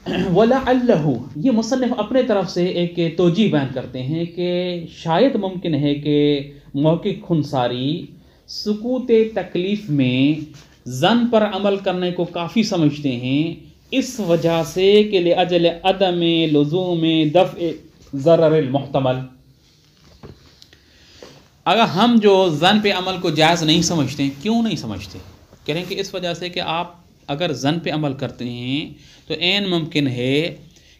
وَلَعَلَّهُ یہ مصنف اپنے طرف سے ایک توجیہ بیان کرتے ہیں کہ شاید ممکن ہے کہ محقق خنساری سقوط تکلیف میں ظن پر عمل کرنے کو کافی سمجھتے ہیں، اس وجہ سے کہ لأجل عدم لزوم دفع ضرر المحتمل، اگر ہم جو ظن پہ عمل کو جائز نہیں سمجھتے، کیوں نہیں سمجھتے؟ کہہ رہے ہیں کہ اس وجہ سے کہ آپ اگر ظن پہ عمل کرتے ہیں تو عین ممکن ہے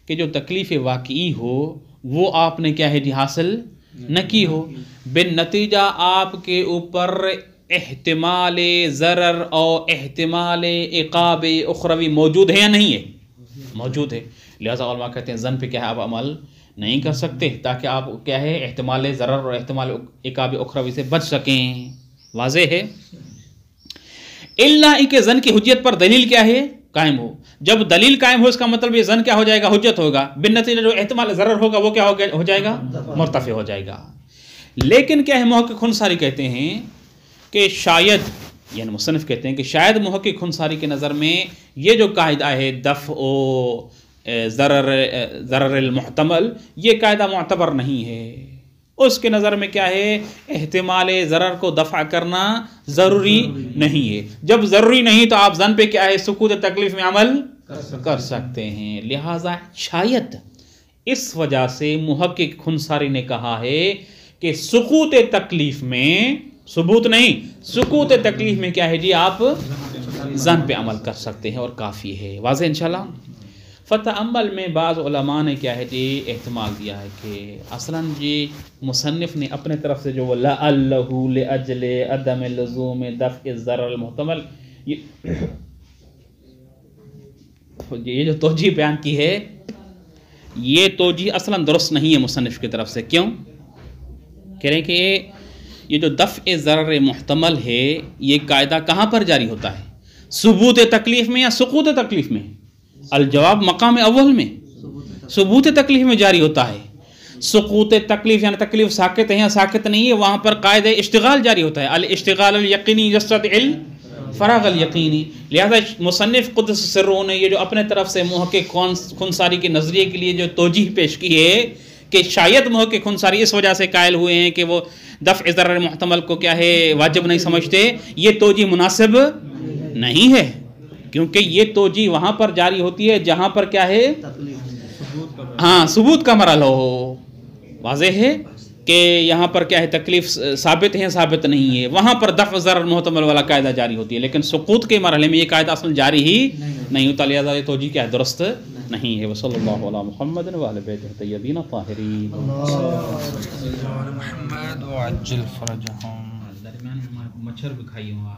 کہ جو تکلیف واقعی ہو وہ آپ نے کیا ہے جی حاصل نہ کی ہو، بالنتیجہ آپ کے اوپر احتمال ضرر اور احتمال عقاب اخروی موجود ہے یا نہیں ہے؟ موجود ہے، لہذا علماء کہتے ہیں ظن پہ کیا ہے آپ عمل نہیں کر سکتے تاکہ آپ کیا ہے احتمال ضرر اور احتمال عقاب اخروی سے بچ سکیں۔ واضح ہے، اللہ کہ ظن کی حجت پر دلیل کیا ہے قائم ہو، جب دلیل قائم ہو اس کا مطلب یہ ظن کیا ہو جائے گا حجت ہوگا، بالنتیجہ جو احتمال ضرر ہوگا وہ کیا ہو جائے گا مرتفع ہو جائے گا۔ لیکن کیا ہے محقق خنساری کہتے ہیں کہ شاید یعنی مصنف کہتے ہیں کہ شاید محقق خنساری کے نظر میں یہ جو قاعدہ ہے دفع ضرر المحتمل، یہ قاعدہ معتبر نہیں ہے. اس کے نظر میں کیا ہے، احتمال ضرر کو دفع کرنا ضروری نہیں ہے. جب ضروری نہیں تو آپ ظن پہ کیا ہے، سکوت تکلیف میں عمل کر سکتے ہیں. لہٰذا شاید اس وجہ سے محقق خنساری نے کہا ہے کہ سکوت تکلیف میں، ثبوت نہیں، سکوت تکلیف میں کیا ہے جی، آپ ظن پہ عمل کر سکتے ہیں اور کافی ہے. واضح انشاءاللہ. فتح عمل میں بعض علماء نے کیا ہے جی احتمال دیا ہے کہ اصلاً جی مصنف نے اپنے طرف سے جو لعلہ لاجل عدم لزوم دفع الضرر المحتمل، یہ جو توجیہ بیان کی ہے، یہ توجیہ اصلاً درست نہیں ہے مصنف کی طرف سے. کیوں؟ کہہ رہے ہیں کہ یہ جو دفع ضرر محتمل ہے، یہ قاعدہ کہاں پر جاری ہوتا ہے، ثبوت تکلیف میں یا سقوط تکلیف میں؟ الجواب مقام اول میں ثبوت تکلیف میں جاری ہوتا ہے. سقوط تکلیف یعنی تکلیف ساکت ہے یا ساکت نہیں ہے، وہاں پر قاعدہ اشتغال جاری ہوتا ہے. الاشتغال الیقینی یستدعی الفراغ الیقینی. لہذا مصنف قدس سرہ نے یہ جو اپنے طرف سے محقق خنساری کے نظریے کے لیے جو توجیہ پیش کی ہے کہ شاید محقق خنساری اس وجہ سے قائل ہوئے ہیں کہ وہ دفع ضرر محتمل کو کیا ہے واجب نہیں سمجھتے، یہ توجیہ مناسب نہیں ہے، کیونکہ یہ توجیہ وہاں پر جاری ہوتی ہے جہاں پر کیا ہے، ہاں ثبوت کا مرحلہ ہو. واضح ہے کہ یہاں پر کیا ہے، تکلیف ثابت ہے ثابت نہیں ہے، وہاں پر دفع ضرر محتمل والا قاعدہ جاری ہوتی ہے. لیکن سقوط کے مرحلے میں یہ قاعدہ اصلا جاری ہی نہیں ہوتا، لہذا یہ توجیہ کیا ہے، درست نہیں ہے. وصلی اللہ علی محمد و آل بیتہ الطیبین الطاہرین. محمد وعجل فرجهم. درمیان میں مچھر بھی کھائی ہوا.